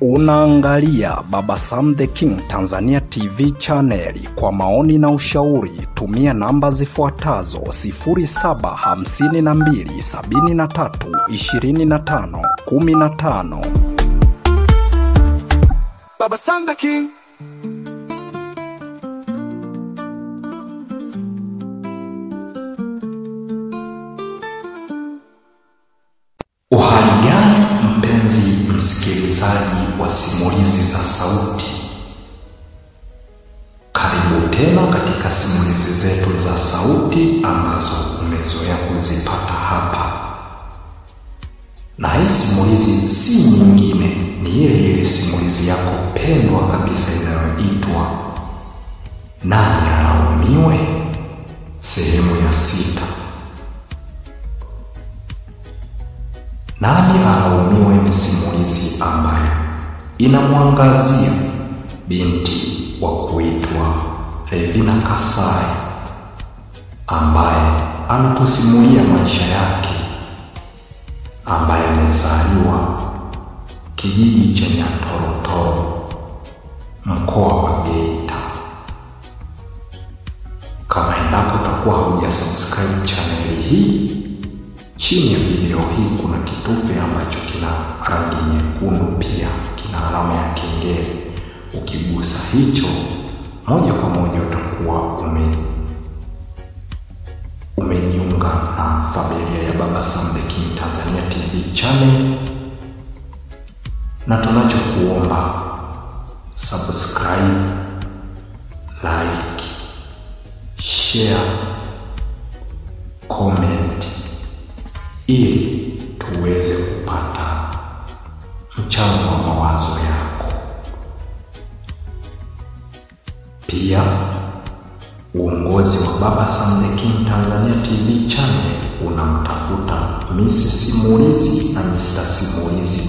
Unaangalia Baba Sam the King Tanzania TV channel. Kwa maoni na ushauri tumia namba zifuatazo 0752732515. Baba Sam the King. Uhali gani mpenzi msikilizaji wa simulizi za sauti? Karibu tena katika simulizi zetu za sauti ambazo umezoea kuzipata hapa. Na hii simulizi si nyingine, ni ile simulizi yako pendwa kabisa inayoitwa Nani Alaumiwe, sehemu ya 6. Nani Alaumiwe ni simulizi ambayo inamwangazia binti wa kuitwa Levina Kasai, ambaye anatusimulia maisha yake, ambaye amezaliwa kijiji cha Nyatorotoro, mkoa wa Geita. Kama endapo utakuwa hujasubscribe channel hii, chini ya video hii kuna kitufe ambacho kina rangi nyekundu, pia kina alama ya kengele. Ukigusa hicho, moja kwa moja utakuwa umejiunga na familia ya Baba Sam the King Tanzania TV channel. Na tunachokuomba, subscribe, like, share, comment, ili tuweze kupata mchango wa mawazo yako. Pia uongozi wa Baba Sam the King Tanzania TV channel unamtafuta Miss Simulizi na Mr. Simulizi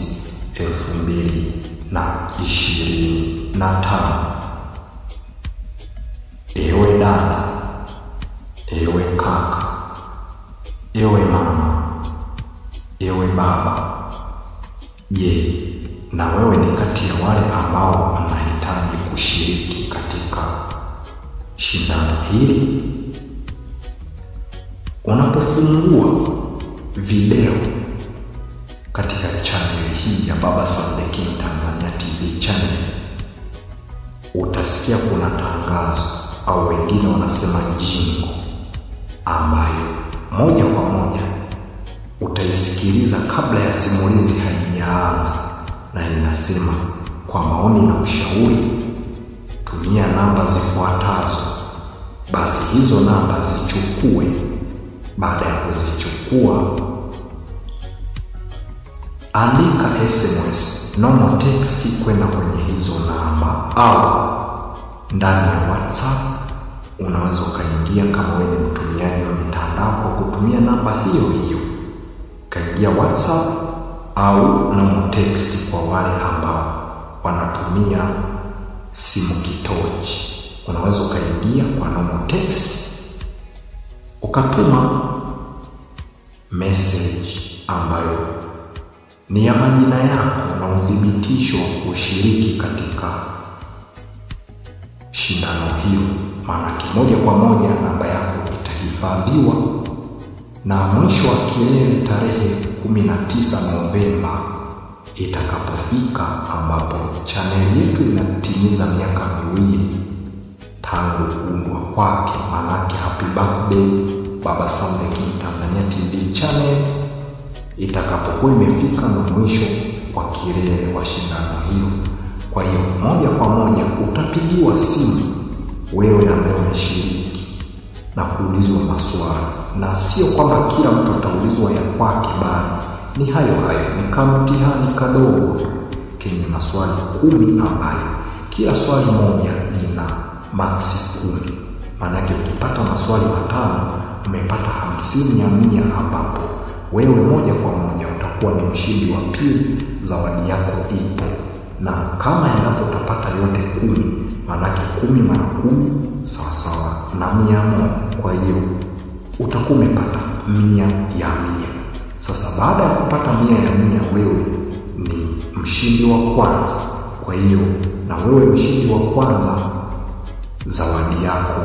2025. Ewe dada, ewe kaka, ewe mama, ewe baba, je, na wewe ni kati ya wale ambao wanahitaji kushiriki katika shindano hili? Unapofungua video katika channel hii ya Baba Sam the King Tanzania TV channel, utasikia kuna tangazo au wengine wanasema jingo, ambayo moja kwa moja utaisikiliza kabla ya simulizi haijaanza, na inasema kwa maoni na ushauri tumia namba zifuatazo. Basi hizo namba zichukue. Baada ya kuzichukua, andika SMS normal text kwenda kwenye hizo namba, au ndani ya WhatsApp unaweza ukaingia kama wewe ni mtumiaji wa mitandao kwa kutumia namba hiyo hiyo. Kaingia WhatsApp au normal text kwa wale ambao wanatumia simu kitochi. Unaweza ukaingia kwa normal text ukatuma message ambayo ni ya majina yako na uthibitisho wa kushiriki katika shindano hilo. Maana moja kwa moja namba yako itahifadhiwa, na mwisho wa kilele tarehe 19 Novemba itakapofika, ambapo channel yetu inatimiza miaka 2 tangu kuundwa kwake. Manake happy birthday Baba Sam the King Tanzania TV channel itakapokuwa imefika na mwisho wa kilele wa shindano hilo. Kwa hiyo moja kwa moja utapigiwa simu wewe ambaye umeshiriki na kuulizwa maswali, na sio kwamba kila mtu ataulizwa ya kwake, bali ni hayo ni kama mtihani kadogo kenye maswali 10, ambayo kila swali moja lina maksi 10. Maana ukipata maswali 5 umepata 50 ya 100, ambapo wewe moja kwa moja utakuwa ni mshindi wa pili. Zawadi yako ipo, na kama endapo utapata yote 10, maana 10 mara 10 sawa sawa na 100. Kwa hiyo utakuwa umepata 100 ya 100. Sasa baada ya kupata 100 ya 100, wewe ni mshindi wa kwanza. Kwa hiyo na wewe mshindi wa kwanza, zawadi yako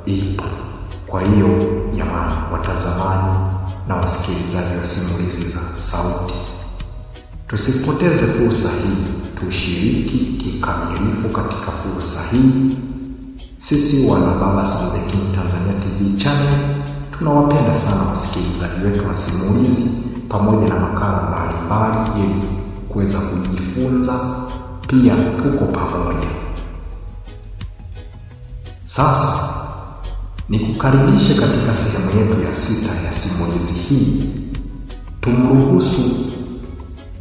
ipo. Kwa hiyo jamani, watazamaji na wasikilizaji wa simulizi za sauti, tusipoteze fursa hii, tushiriki kikamilifu katika fursa hii. Sisi wana Baba Sam the King Tanzania TV channel tunawapenda sana wasikilizaji wetu wa simulizi pamoja na makala mbalimbali ili kuweza kujifunza, pia tuko pamoja. Sasa nikukaribishe katika sehemu yetu ya 6 ya simulizi hii. Tumruhusu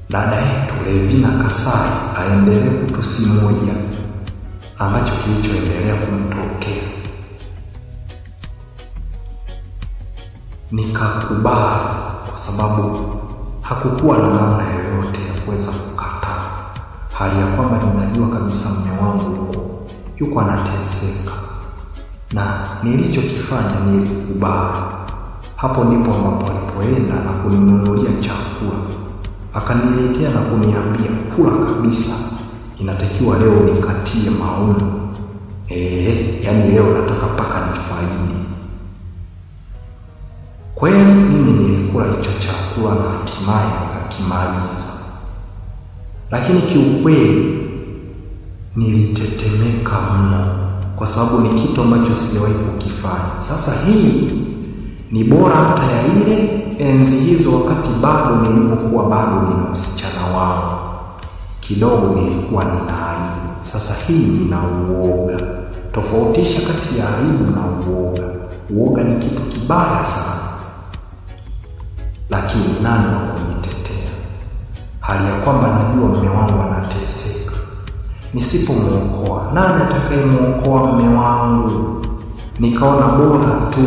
dada yetu Levina Kasai aendelee kutusimulia ambacho kilichoendelea kumtokea. Nikakubali kwa sababu hakukuwa na namna yoyote ya kuweza kukataa, hali ya kwamba ninajua kabisa mume wangu yuko anateseka, na nilichokifanya nilikubali. Hapo ndipo ambapo alipoenda na kuninunulia chakula, akaniletea na kuniambia kula kabisa, inatakiwa leo nikatie maono. Yani leo nataka paka nifaidi. Kweli mimi nilikula hicho chakula na hatimaye nikakimaliza, lakini kiukweli nilitetemeka mno kwa sababu ni kitu ambacho sijawahi kukifanya. Sasa hii ni bora hata ya ile enzi hizo, wakati bado nilipokuwa bado nina usichana wangu, kidogo nilikuwa nina aibu. Sasa hii nina uoga. Tofautisha kati ya aibu na uoga. Uoga ni kitu kibaya sana, lakini nani wa kunitetea hali ya kwamba najua mume wangu anateseka? Nisipomuokoa, nani atakayemuokoa mume wangu? Nikaona bora tu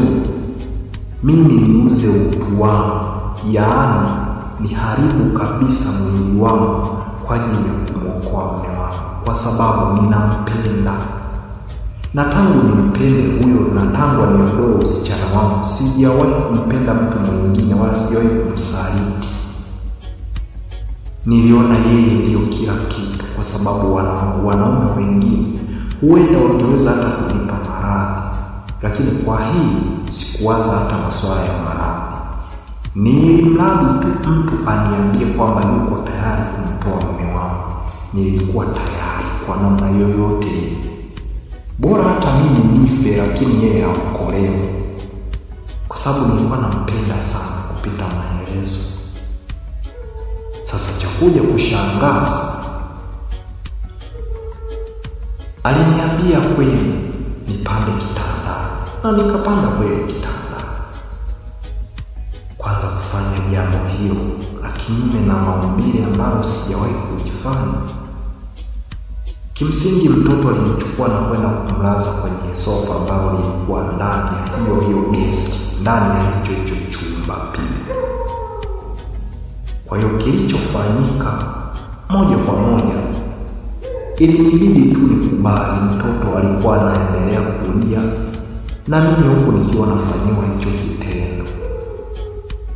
mimi niuze utu wangu, yaani niharibu kabisa mwili wangu kwa ajili ya kumuokoa mume wangu, kwa sababu ninampenda. Na tangu nimpende huyo, na tangu aniondoe usichana wangu, sijawahi kumpenda mtu mwingine wala sijawahi kumsaliti. Niliona yeye ndio kila kitu, kwa sababu wanaume wengine huenda wangeweza hata kunipa maradhi, lakini kwa hii sikuwaza hata masuala ya maradhi. Nilimradi tu mtu aniambie kwamba yuko tayari kumtoa mume wangu, nilikuwa tayari kwa namna yoyote. Bora hata mimi nife, lakini yeye aokolewe, kwa sababu nilikuwa nampenda sana kupita maelezo. Sasa cha kuja kushangaza, aliniambia kweli nipande kitanda, na nikapanda kweli kitanda kwanza kufanya jambo hilo, lakini na maumbile ambayo sijawahi kujifanya. Kimsingi mtoto alimchukua na kwenda kumlaza kwenye sofa ambao lilikuwa ndani ya hiyo guest, ndani ya hicho chumba pia. Kwa hiyo kilichofanyika moja kwa moja, ilinibidi tu nikubali. Mtoto alikuwa anaendelea kulia na mimi huko nikiwa nafanyiwa hicho kitendo.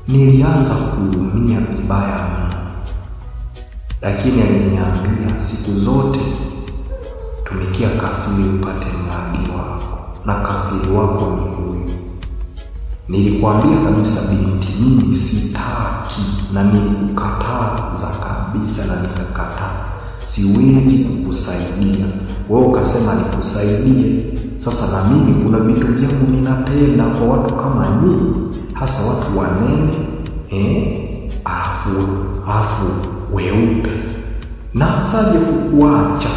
Nilianza kuumia vibaya mno, lakini aliniambia siku zote tumikia kafiri upate mradi wako, na kafiri wako ni huyu. Nilikwambia kabisa binti, mimi sitaki, na nilikukataza kabisa na nikakataa. Siwezi kukusaidia. Wewe ukasema nikusaidie. Sasa na mimi kuna vitu vyangu ninapenda kwa watu kama nyinyi, hasa watu wanene, afu weupe. Naanzaje kukuacha?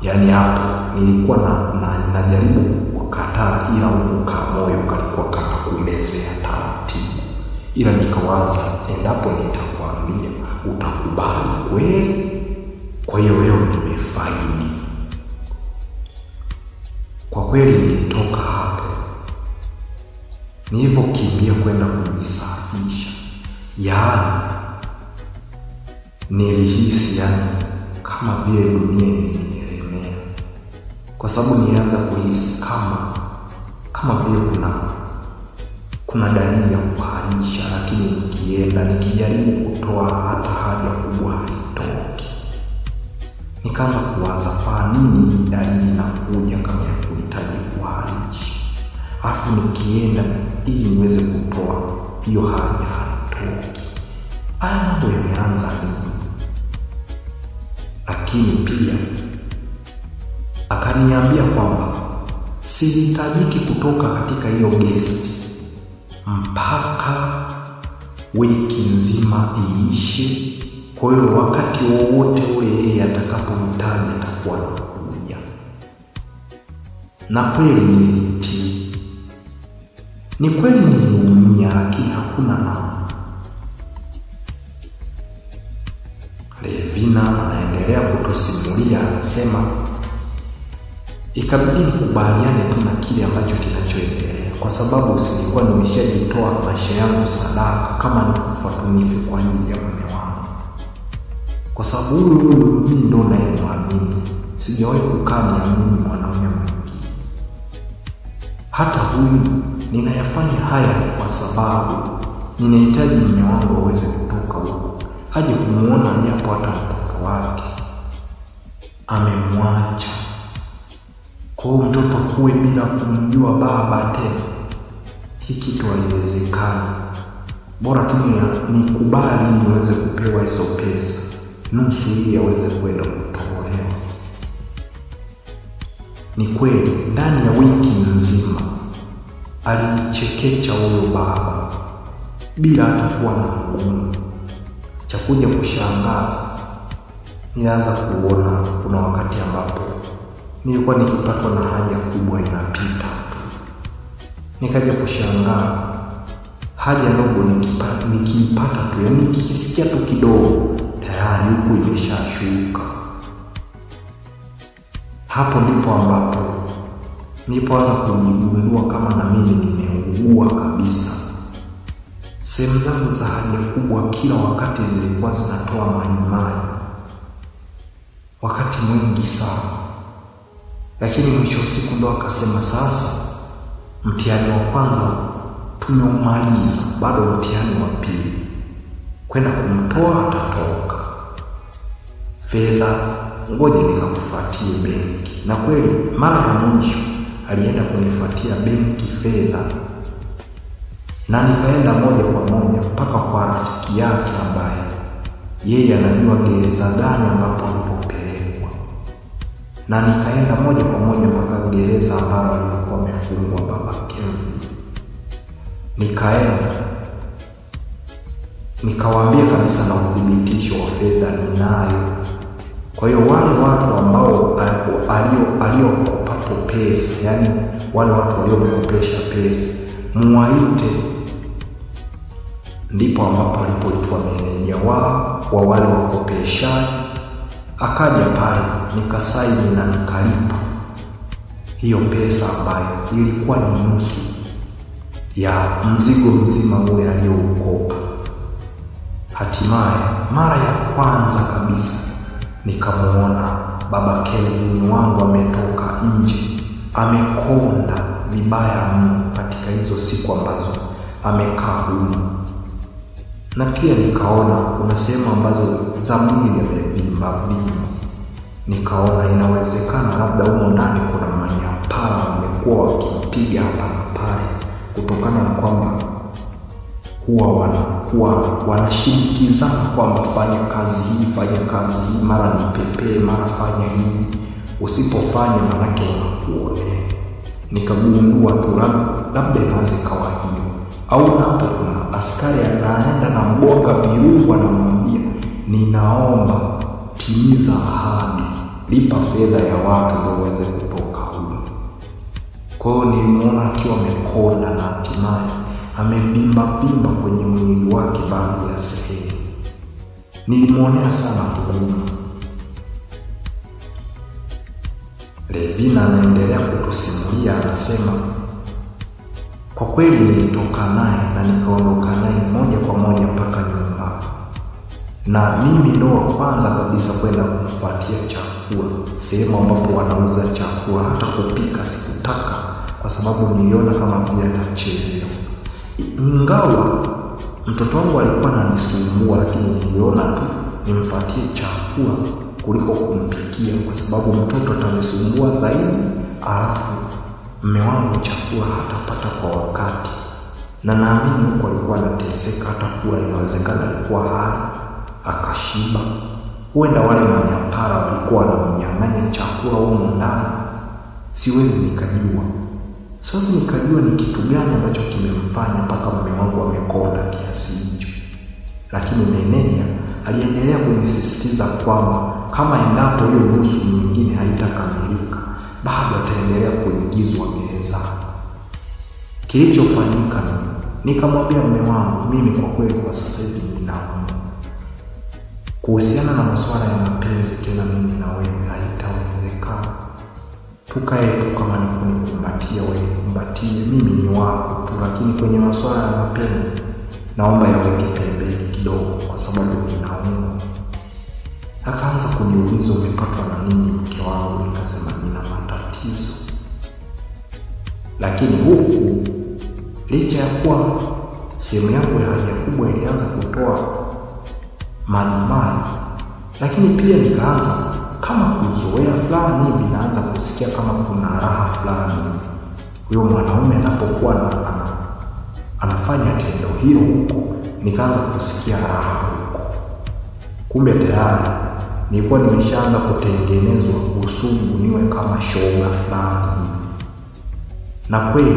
Yani hapo nilikuwa najaribu kukataa, ila uka moyo kalikuwa kama kumezea taratibu. Ila nikawaza, endapo nitakwambia utakubali kweli? Kwa hiyo leo nimefaidi. Kwa kweli nilitoka hapo, nilivyokimbia kwenda kujisafisha, yaani nilihisi kama vile dunia imenielemea, kwa sababu nilianza kuhisi kama vile kuna dalili ya kuharisha, lakini nikienda nikijaribu kutoa hata haja kubwa haitoki. Nikaanza kuwaza kwa nini dalili inakuja kama ya kuhitaji kuharisha, afu nikienda ili niweze kutoa hiyo haja haitoki. Haya mambo yameanza lini? Lakini pia akaniambia kwamba sihitajiki kutoka katika hiyo guest mpaka wiki nzima iishe. Kwa hiyo wakati wowote ule yeye atakapohitaji atakuwa anakuja. Na kweli nilitii. Ni kweli niliumia, lakini hakuna namna. Levina anaendelea kutusimulia, anasema ikabidi nikubaliane tu na kile ambacho kinachoendelea, kwa sababu silikuwa nimeshajitoa maisha yangu sadaka, kama ni kufa tu nife kwa ajili ya mume wangu, kwa sababu huyu mimi ndo nayemwamini. Sijawahi kukaa niamini mwanaume mwingine. Hata huyu ninayafanya haya kwa sababu ninahitaji mume wangu aweze kutoka huko, haje kumuona japo hata mtoto wake amemwacha. Kwa mtoto kuwe bila kumjua baba tena, hii kitu haliwezekani. Bora tu nikubali niweze kupewa hizo pesa, nusu ili aweze kwenda kutolewa. Ni kweli ndani ya wiki nzima alinichekecha huyo baba bila hata kuwa na ngumu. Cha kuja kushangaza, nilianza kuona kuna wakati ambapo nilikuwa nikipatwa na haja kubwa inapita tu. Nikaja kushangaa haja ndogo nikiipata tu, yaani nikisikia tu kidogo tayari huku imeshashuka. Hapo ndipo ambapo nilipoanza kujigundua kama na mimi nimeugua kabisa. Sehemu zangu za haja kubwa kila wakati zilikuwa zinatoa majimaji, wakati mwingi sana. Lakini mwisho wa siku ndo akasema sasa mtihani wa kwanza tumeumaliza, bado mtihani wa pili, kwenda kumtoa atatoka. Fedha ngoja nikakufuatie benki. Na kweli mara ya mwisho alienda kunifuatia benki fedha, na nikaenda moja kwa moja mpaka kwa rafiki yake ambaye yeye anajua gereza gani ambapo alipopelekwa, na nikaenda moja kwa moja mpaka gereza ambalo alikuwa amefungwa baba Kelvin. Nikaenda nikawaambia kabisa na udhibitisho wa fedha ninayo. Kwa hiyo wale watu ambao aliokopapo pesa, yani wale watu waliomkopesha pesa, muwaite. Ndipo ambapo alipoitwa meneja wa wale wakopeshaji, akaja pale, nikasaini na nikalipa hiyo pesa ambayo ilikuwa ni nusu ya mzigo mzima ule aliyoukopa. Hatimaye mara ya kwanza kabisa nikamuona baba Kelvin wangu ametoka nje, amekonda vibaya mno katika hizo siku ambazo amekaa huko. Na pia nikaona kuna sehemu ambazo za mwili yamevimba. Nikaona inawezekana labda humo ndani kuna manyapara wamekuwa wakimpiga hapa na pale, kutokana na kwamba huwa wanashirikizana kwamba fanya kazi hii, mara nipepee, mara fanya hii, usipofanya manake unakuonea. Nikagundua tu labda inaweza kawa hiyo, au napo kuna askari anaenda na mgonga viungo, anamwambia ninaomba timiza ahadi, lipa fedha ya watu ndio uweze kutoka huko. Kwa hiyo nilimwona akiwa amekonda na hatimaye amevimba kwenye mwili wake baadhi ya sehemu. Nilimwonea sana huruma. Levina anaendelea kutusimulia, anasema kwa kweli nilitoka naye na nikaondoka naye moja kwa moja mpaka nyumbani. Na mimi ndo wa kwanza kabisa kwenda kumfuatia chakula, sehemu ambapo wanauza chakula. Hata kupika sikutaka kwa sababu niliona kama vile atachelewa. Ingawa mtoto wangu alikuwa ananisumbua, lakini niliona tu nimfuatie chakula kuliko kumpikia, kwa sababu mtoto atanisumbua zaidi, alafu mume wangu chakula hatapata kwa wakati. Na naamini huko alikuwa anateseka, hata kula inawezekana alikuwa hali akashiba. Huenda wale manyapara walikuwa wanamnyang'anya chakula huko ndani, siwezi nikajua. Sasa nikajua ni kitu gani ambacho kimemfanya mpaka mume wangu amekonda kiasi hicho. Lakini meneja aliendelea kunisisitiza kwamba kama endapo hiyo nusu nyingine haitakamilika, bado ataendelea kuingizwa gerezani. Kilichofanyika nikamwambia mume wangu, mimi kwa kweli kwa sasa hivi ninaumwa. Kuhusiana na masuala ya mapenzi tena mimi na wewe haitawezekana. Tukae tu kama ni kunikumbatia wewe, kumbatie, mimi ni wako tu, lakini kwenye masuala ya mapenzi naomba yaweke pembeni kidogo kwa sababu ninaumwa. Akaanza kuniuliza umepatwa na nini mke wangu? Nikasema nina matatizo. Lakini huku licha ya kuwa sehemu yangu ya haja kubwa ilianza kutoa maji, lakini pia nikaanza kama kuzoea fulani hivi, naanza kusikia kama kuna raha fulani. Huyo mwanaume anapokuwa anafanya tendo hilo huko, nikaanza kusikia raha huko. Kumbe tayari nilikuwa nimeshaanza kutengenezwa usugu niwe kama shoga fulani hivi. Na kweli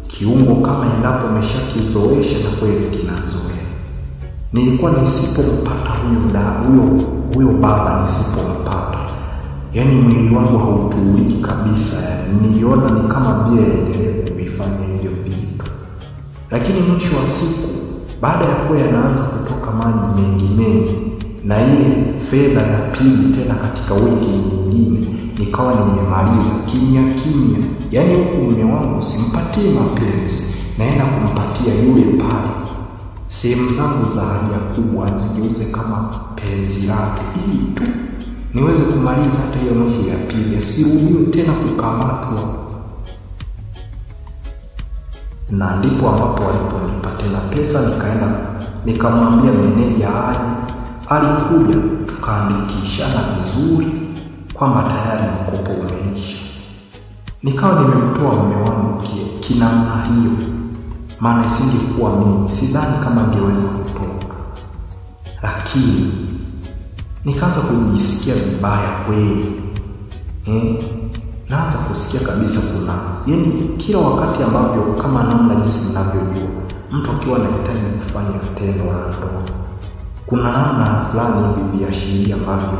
kiungo kama endapo umeshakizoesha na kweli kinazoea. Nilikuwa nisipompata huyo baba, nisipompata, yani mwili wangu hautulii kabisa. Niliona ni kama vile endelee kuvifanya hivyo vitu. Lakini mwisho wa siku, baada ya kuwa yanaanza kutoka maji mengi na ile fedha ya pili tena katika wiki nyingine nikawa nimemaliza kimya. Yani huku mume wangu simpatie mapenzi, naenda kumpatia yule pale. Sehemu zangu za haja kubwa zigeuze kama penzi lake, ili tu niweze kumaliza hata hiyo nusu ya pili, sirudiwe tena kukamatwa. Na ndipo ambapo waliponipa tena pesa, nikaenda nikamwambia meneja alikuja, tukaandikishana vizuri kwamba tayari mkopo umeisha. Nikawa nimemtoa mume wangu kinamna hiyo, maana isingekuwa mimi sidhani kama angeweza kutoka. Lakini nikaanza kujisikia vibaya kweli. Naanza kusikia kabisa kuna, yani kila wakati ambavyo kama namna jinsi mnavyojua mtu akiwa anahitaji kufanya tendo la ndoa, kuna namna fulani hivi viashiria ambavyo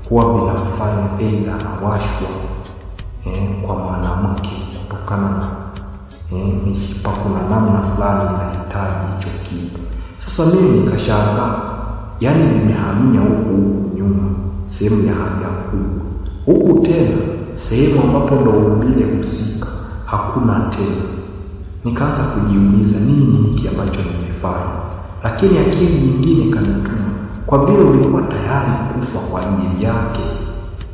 huwa vinamfanya aidha anawashwa kwa mwanamke kutokana na mishipa, kuna namna fulani inahitaji hicho kitu. Sasa mimi nikashangaa, yani nimehamia huku nyuma, sehemu ya haja kubwa huku, tena sehemu ambapo ndo umbile husika hakuna tena. Nikaanza kujiuliza nini hiki ambacho nimefanya. Lakini akili nyingine kanituma, kwa vile ulikuwa tayari kufa kwa ajili yake,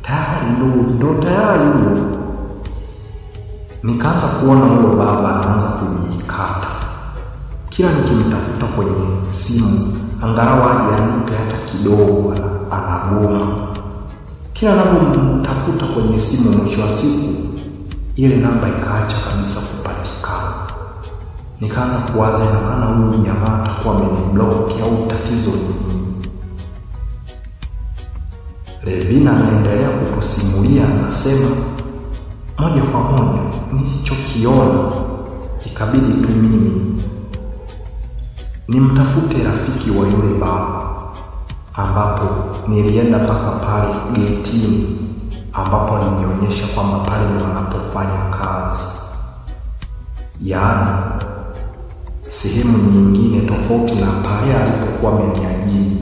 tayari ndo tayari huyo. Nikaanza kuona huyo baba anaanza kujikata. Kila nikimtafuta kwenye simu angalau aje anipe hata kidogo, anagoma. Kila ninapomtafuta kwenye simu, mwisho wa siku ile namba ikaacha kabisa kupatikana. Nikaanza kuwaza na maana huyu jamaa atakuwa ameniblock au tatizo ni. Levina anaendelea kutusimulia, anasema moja kwa moja nilichokiona ikabidi tu mimi nimtafute rafiki wa yule baba, ambapo nilienda mpaka pale getini ambapo alinionyesha kwamba pale ndo anapofanya kazi, yaani sehemu nyingine tofauti na pale alipokuwa ameniajiri,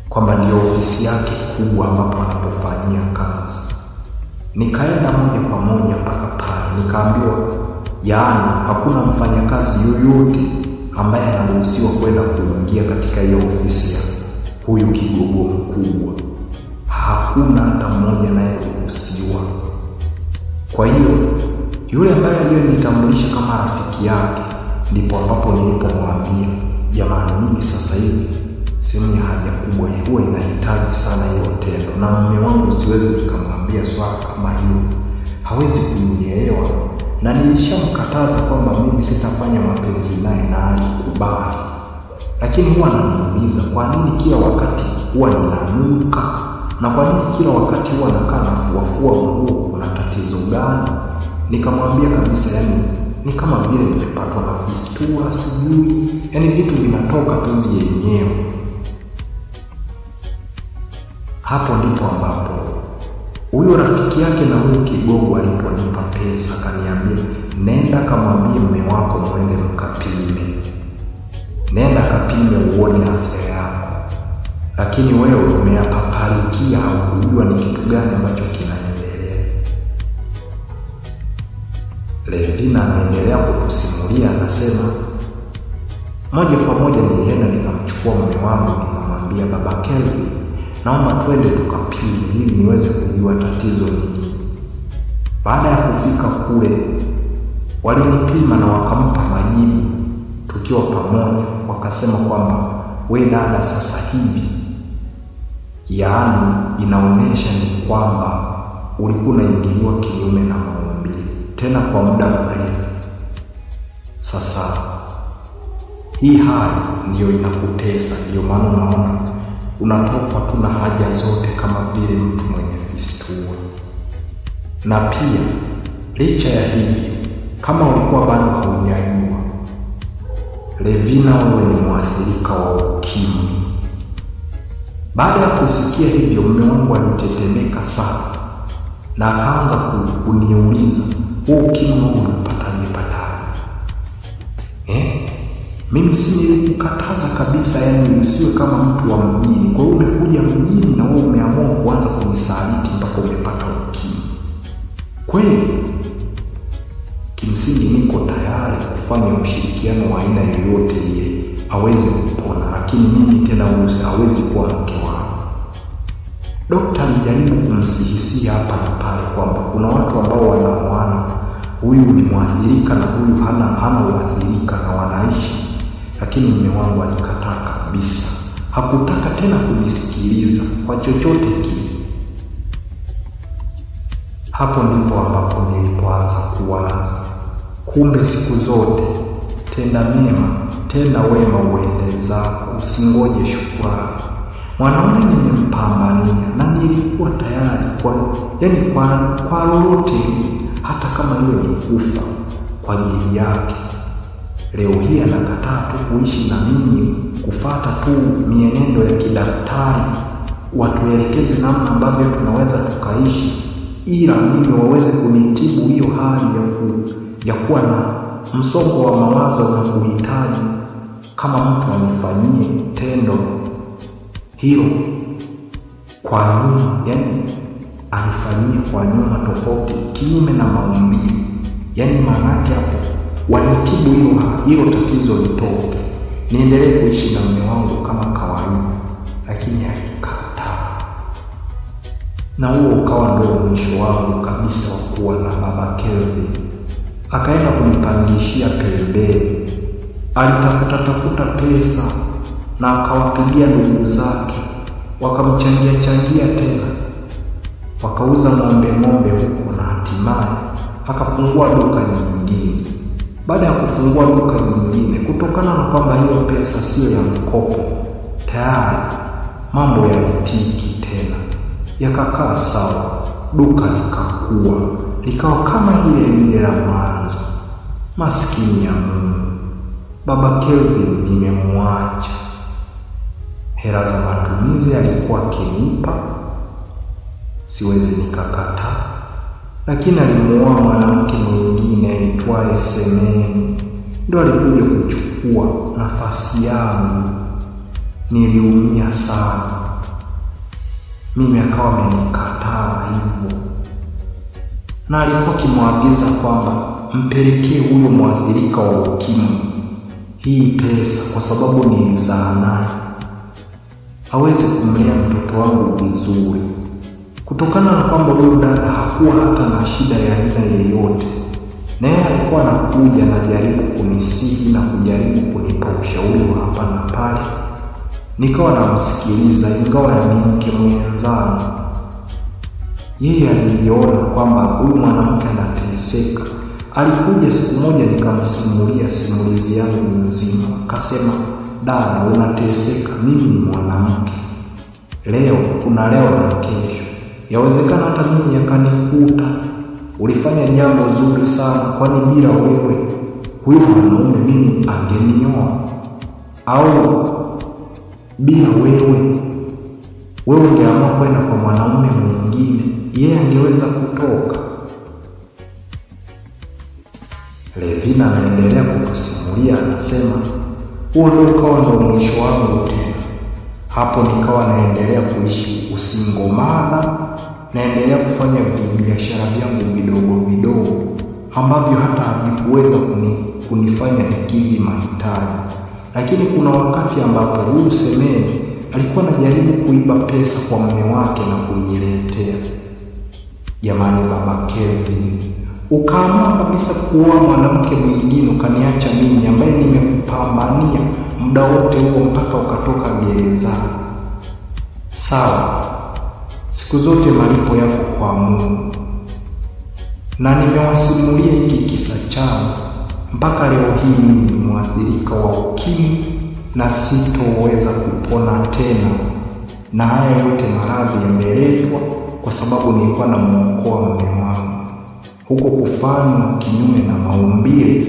kwamba ndio ofisi yake kubwa ambapo anapofanyia kazi. Nikaenda moja kwa moja mpaka pale, nikaambiwa yaani hakuna mfanyakazi yoyote ambaye anaruhusiwa kwenda kuingia katika hiyo ofisi ya huyu kigogo mkubwa. Hakuna hata mmoja anayeruhusiwa. Kwa hiyo yule ambaye aliyenitambulisha kama rafiki yake ndipo ambapo nilipomwambia, jamani, mimi sasa hivi sehemu ya haja kubwa huwa inahitaji sana hiyo tendo, na mume wangu siwezi nikamwambia swala kama hilo, hawezi kunielewa, na nilishamkataza kwamba mimi sitafanya mapenzi naye na alikubali. Lakini huwa ananiuliza kwa nini kila wakati huwa ninanuka, na kwa nini kila wakati huwa nakaa nafuafua nguo, kuna tatizo gani? Nikamwambia kabisa, yani ni kama vile nimepatwa na fistula sijui, yani vitu vinatoka tu vyenyewe. Hapo ndipo ambapo huyo rafiki yake na huyo kigogo aliponipa pesa, kaniambia, nenda kamwambie mume wako mwende mkapime. Nenda kapime uone afya yako. Lakini wewe umeyapaparikia, haukujua ni kitu gani ambacho kinaendelea. Levina anaendelea kutusimulia, anasema, moja kwa moja nilienda nikamchukua mume wangu, nikamwambia, baba Kelvin, naomba twende tukapime ili niweze kujua tatizo nini. Baada ya kufika kule, walinipima na wakampa majibu tukiwa pamoja. Wakasema kwamba, we dada, sasa hivi yaani inaonesha ni kwamba ulikuwa unaingiliwa kinyume na maumbile, tena kwa muda mrefu. Sasa hii hali ndiyo inakutesa, ndiyo maana unaona unatokwa tu na haja zote kama vile mtu mwenye fistula. Na pia licha ya hivyo, kama ulikuwa bado haujajua, Levina wewe ni mwathirika wa ukimwi. Baada ya kusikia hivyo, mume wangu alitetemeka sana na akaanza kuniuliza, wewe ukimwi ulipataje? Mimi si nilikukataza kabisa, yani usiwe kama mtu wa mjini. Kwa hiyo umekuja mjini na wewe umeamua kuanza kunisaliti mpaka umepata ukimwi. Kweli kimsingi niko tayari kufanya ushirikiano wa aina yoyote ile aweze kupona, lakini mimi tena hawezi kuwa mke wangu. Daktari alijaribu kumsihisia hapa na pale kwamba kuna watu ambao wanaoana, huyu ni mwathirika na huyu hana uathirika na wanaishi. Lakini mume wangu alikataa kabisa, hakutaka tena kunisikiliza kwa chochote kile. Hapo ndipo ambapo nilipoanza kuwaza, kumbe siku zote tenda mema, tenda wema, uende zako, usingoje shukrani. Mwanaume nimempambania na nilikuwa tayari kwa lolote, hata kama hiyo ni kufa kwa ajili yake. Leo hii anakataa tu kuishi na mimi, kufuata tu mienendo ya kidaktari, watuelekeze namna ambavyo tunaweza tukaishi, ila mimi waweze kunitibu hiyo hali ya kuwa na msongo wa mawazo na kuhitaji kama mtu anifanyie tendo hilo kwa nyuma, yani anifanyie kwa nyuma tofauti kinyume na maumbile. Yani maana yake hapo wanitibu hilo tatizo litoke, niendelee kuishi na mume wangu kama kawaida. Lakini alikataa, na huo ukawa ndio mwisho wangu kabisa wa kuwa na baba Kelvin. Akaenda kunipandishia pembeni, alitafuta pesa na akawapigia ndugu zake, wakamchangia tena, wakauza ng'ombe huko, na hatimaye akafungua duka nyingine. Baada ya kufungua duka nyingine, kutokana na kwamba hiyo pesa sio ya mkopo, tayari mambo yalitiki tena, yakakaa sawa, duka likakua, likawa kama ile la mwanzo. Maskini ya Mungu, baba Kelvin nimemwacha. Hela za matumizi alikuwa akinipa, siwezi nikakataa. Lakini alimuoa mwanamke mwingine aitwaye Semeni, ndio alikuja kuchukua nafasi yangu. Niliumia sana. Mimi akawa amenikataa hivyo, na alikuwa kimwagiza kwamba mpelekee huyo mwathirika wa ukimwi hii pesa, kwa sababu nilizaa naye, hawezi kumlea mtoto wangu vizuri. Kutokana na kwamba huyo dada hakuwa hata na shida ya aina yoyote, Naye alikuwa anakuja na jaribu kunisihi na kujaribu kunipa ushauri wa hapa na pale. Nikawa namsikiliza, ingawa ni mke mwenzangu. Yeye aliona kwamba huyu mwanamke anateseka. Alikuja siku moja nikamsimulia simulizi yangu nzima. Akasema, "Dada, unateseka, mimi ni mwanamke. Kuna leo na kesho. Yawezekana hata mimi yakanikuta. Ulifanya jambo zuri sana, kwani bila wewe huyu mwanaume mimi angenioa. Au bila wewe ungeamua kwenda kwa mwanaume mwingine, yeye angeweza kutoka." Levina anaendelea kutusimulia, anasema, "Huo ndio ukawa ndo mwisho wangu tena. Hapo nikawa naendelea kuishi usingomana, naendelea kufanya biashara vyangu vidogo ambavyo hata havikuweza kunifanya nikidhi mahitaji. Lakini kuna wakati ambapo huyu Semeni alikuwa anajaribu kuiba pesa kwa mume wake na kuniletea. Jamani, baba Kelvin, ukaamua kabisa kuoa mwanamke mwingine, ukaniacha mimi ambaye nimekupambania muda wote huo mpaka ukatoka gerezani. Sawa, siku zote malipo yako kwa Mungu. Na nimewasimulia hiki kisa changu mpaka leo hii mimi ni mwathirika wa ukimwi na sitoweza kupona tena. Na haya yote maradhi yameletwa kwa sababu nilikuwa namuokoa mume wangu. Huko kufanywa kinyume na maumbile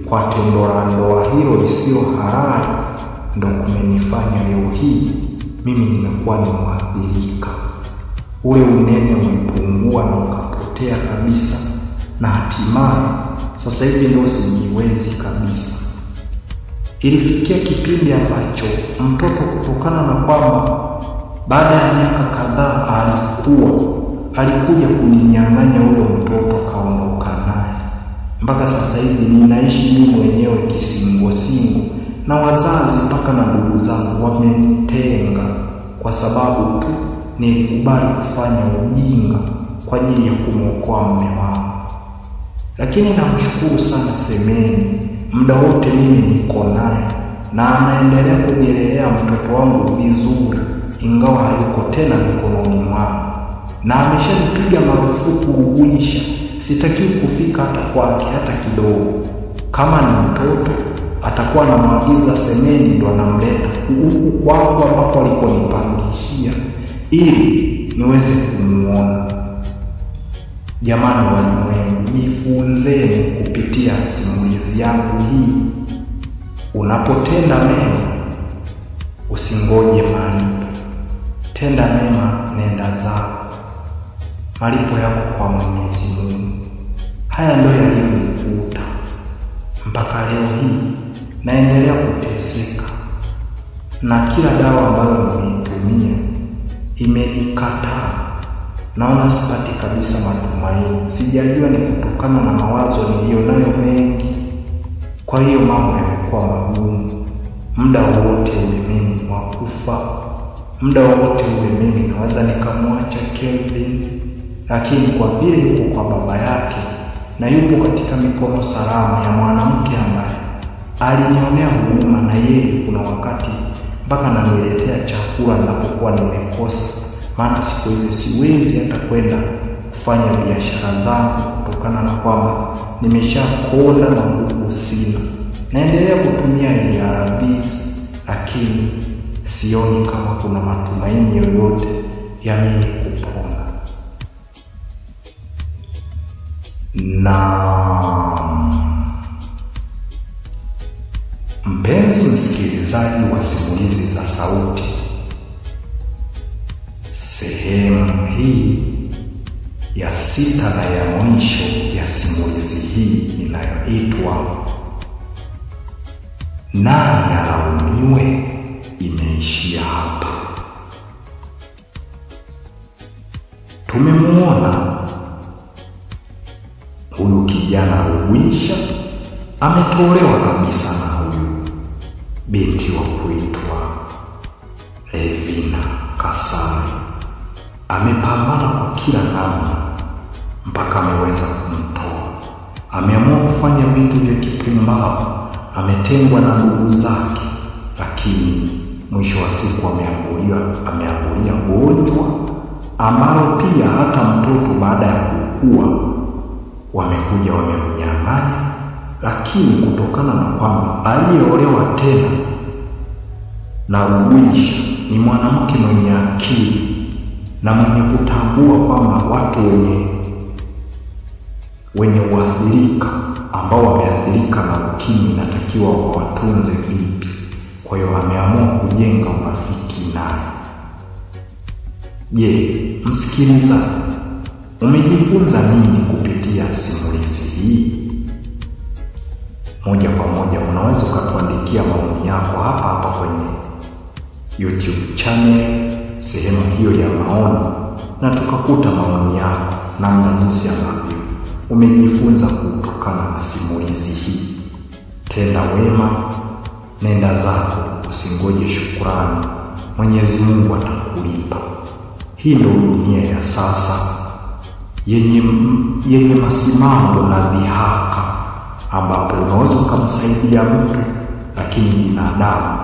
kwa tendo la ndoa hilo lisio halali ndo kumenifanya leo hii mimi nimekuwa ni mwathirika. Ule unene ulipungua na ukapotea kabisa, na hatimaye sasa hivi ndio sijiwezi kabisa. Ilifikia kipindi ambacho mtoto, kutokana na kwamba baada ya miaka kadhaa alikuja kuninyang'anya huyo mtoto, kaondoka naye. Mpaka sasa hivi ninaishi mimi mwenyewe kisingo, na wazazi mpaka na ndugu zangu wamenitenga kwa sababu tu nilikubali kufanya ujinga kwa ajili ya kumwokoa mume wangu. Lakini namshukuru sana Semeni, muda wote mimi niko naye na anaendelea kunilelea mtoto wangu vizuri, ingawa hayuko tena mikononi mwangu, na ameshanipiga marufuku kuisha. Sitakiwi kufika hata kwake hata kidogo. Kama ni mtoto atakuwa anamwagiza Semeni ndo anamleta huku kwangu ambapo alikonipangishia ili niweze kumuona. Jamani walimwengu, jifunzeni kupitia simulizi yangu hii. Unapotenda mema usingoje malipo. Tenda mema, nenda zako, malipo yako kwa Mwenyezi Mungu. Haya ndio yaliyonikuta mpaka leo hii naendelea kuteseka, na kila dawa ambayo nimeitumia imenikataa. Naona sipati kabisa matumaini. Sijajua ni kutokana na mawazo nilionayo mengi. Kwa hiyo mambo yamekuwa magumu. Muda wote ule mimi wakufa, muda wote ule mimi naweza nikamwacha Kelvin, lakini kwa vile yuko kwa baba yake na yupo katika mikono salama ya mwanamke ambaye alinionea huruma, na yeye kuna wakati mpaka ananiletea chakula ninapokuwa nimekosa. Maana siku hizi siwezi hata kwenda kufanya biashara zangu kutokana na kwamba nimeshakonda na nguvu sina. Naendelea kutumia ARVs, lakini sioni kama kuna matumaini yoyote ya mimi kupona. Na mpenzi msikilizaji wa simulizi za sauti, sehemu hii ya 6 na ya mwisho ya simulizi hii inayoitwa Nani Alaumiwe imeishia hapa. Tumemuona huyu kijana Rugwisha ametolewa kabisa na huyu binti wa kuitwa Levina Kasari. Amepambana kwa kila namna mpaka ameweza kumtoa, Ameamua kufanya vitu vya kipumbavu, ametengwa na ndugu zake, lakini mwisho wa siku ameambulia gonjwa ambalo pia hata mtoto baada ya kukua wamekuja wamemnyang'anya. Lakini kutokana na kwamba aliyeolewa tena na Rugwisha ni mwanamke mwenye akili na mwenye kutambua kwamba watu wenye uathirika ambao wameathirika na ukimwi inatakiwa watunze vipi, kwa hiyo ameamua kujenga urafiki naye. Je, msikilizaji, umejifunza nini kupitia simulizi hii? Moja kwa moja unaweza ukatuandikia maoni yako hapa kwenye YouTube channel, sehemu hiyo ya maoni, na tukakuta maoni yako namna jinsi ambavyo umejifunza kutokana na simulizi hii. Tenda wema, nenda zako, usingoje shukrani. Mwenyezi Mungu atakulipa. Hii ndio dunia ya sasa yenye masimamo na dhihaka, ambapo unaweza kumsaidia mtu lakini binadamu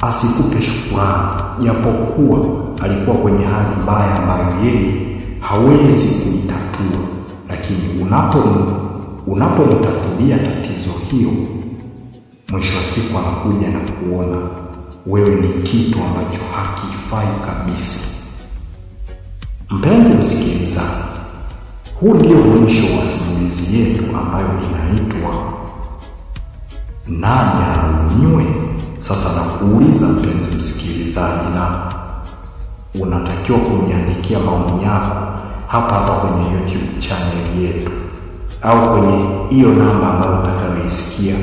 asikupe shukrani, japokuwa alikuwa kwenye hali mbaya ambayo yeye hawezi kuitatua. Lakini unapomtatulia tatizo hiyo, mwisho wa siku anakuja na kuona wewe ni kitu ambacho hakifai kabisa. Mpenzi msikilizaji, huu ndio mwisho wa simulizi yetu ambayo inaitwa Nani Alaumiwe? Sasa nakuuliza mpenzi msikilizaji, na unatakiwa kuniandikia maoni yako hapa kwenye YouTube channel yetu, au kwenye hiyo namba ambayo utakayoisikia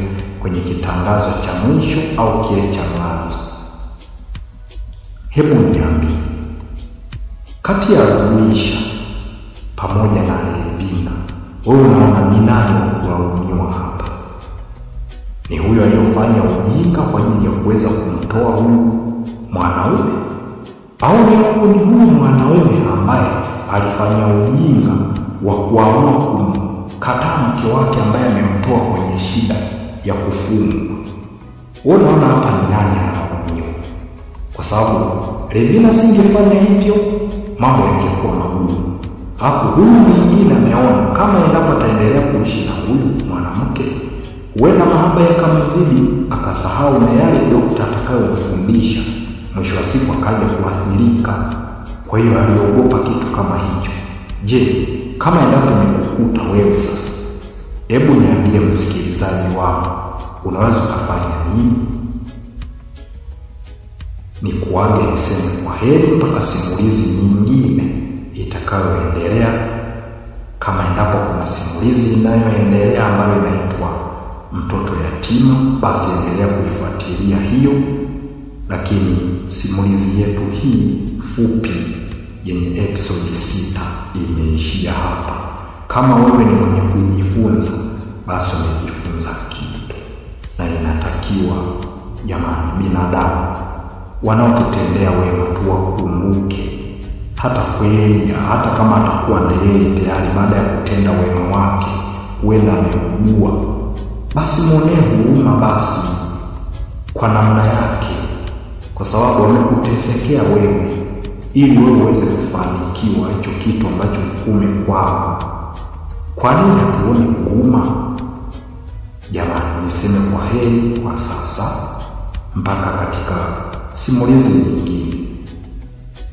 kwenye kitangazo cha mwisho au kile cha mwanzo. Hebu niambie, kati ya Rugwisha pamoja na Levina, wewe unaona ni nani wa kulaumiwa hapa? Ni huyo aliyofanya ujinga kwa ajili ya kuweza kumtoa huyu mwanaume, au ni huyu mwanaume ambaye alifanya ujinga wa kuamua kumkataa mke wake ambaye amemtoa kwenye shida ya kufungwa? Wewe unaona hapa ni nani analaumiwa? Kwa sababu Levina singefanya hivyo, mambo yangekuwa magumu. Alafu huyu mwingine ameona kama endapo ataendelea kuishi na huyu mwanamke, huenda mahaba yakamzidi, akasahau na yale daktari atakayomfundisha, mwisho wa siku akaja kuathirika. Kwa hiyo aliogopa kitu kama hicho. Je, kama endapo nimekukuta wewe sasa, hebu niambie msikilizaji wangu, unaweza kufanya nini? Nikuage niseme kwa heri mpaka simulizi nyingine itakayoendelea. Kama endapo kuna simulizi inayoendelea ambayo inaitwa Mtoto Yatima, basi endelea kuifuatilia hiyo. Lakini simulizi yetu hii fupi yenye episode 6 imeishia hapa. Kama wewe ni mwenye kujifunza, basi umejifunza kitu, na inatakiwa jamani, binadamu wanaotutendea wema tuwakumbuke. Hata kweli, hata kama atakuwa na yeye tayari baada ya kutenda wema wake huenda ameugua, basi muonee huruma basi kwa namna yake, kwa sababu amekutesekea wewe ili wewe uweze kufanikiwa hicho kitu ambacho umekwama. Kwa nini hatuoni huruma? Jamani, niseme kwa heri kwa sasa mpaka katika simulizi nyingine.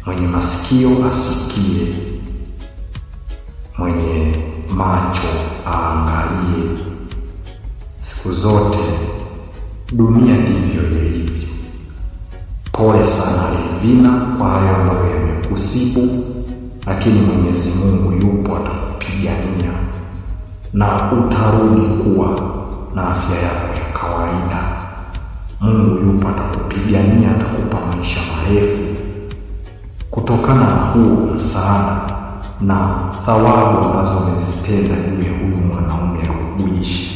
Mwenye masikio asikie, mwenye macho aangalie. Siku zote dunia ndivyo ilivyo. Pole sana Levina kwa hayo ambayo yamekusibu, lakini Mwenyezi Mungu yupo, atakupigania na utarudi kuwa na afya yako ya kawaida. Mungu yupo, atakupigania, atakupa maisha marefu kutokana na huo msaada na thawabu ambazo umezitenda juu ya huyu mwanaume Rugwisha.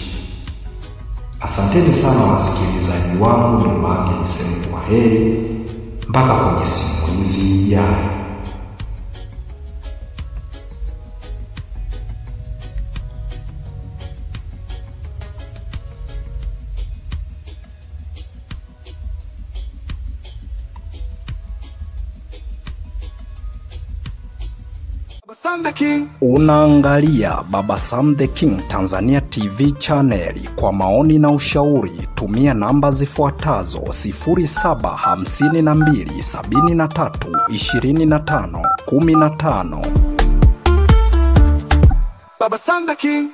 Asanteni sana wasikilizaji wangu, niwaage niseme kwa heri mpaka kwenye simulizi ijayo. Unaangalia Baba Sam the King Tanzania TV channel. Kwa maoni na ushauri tumia namba zifuatazo 0752732515. Baba Sam the King.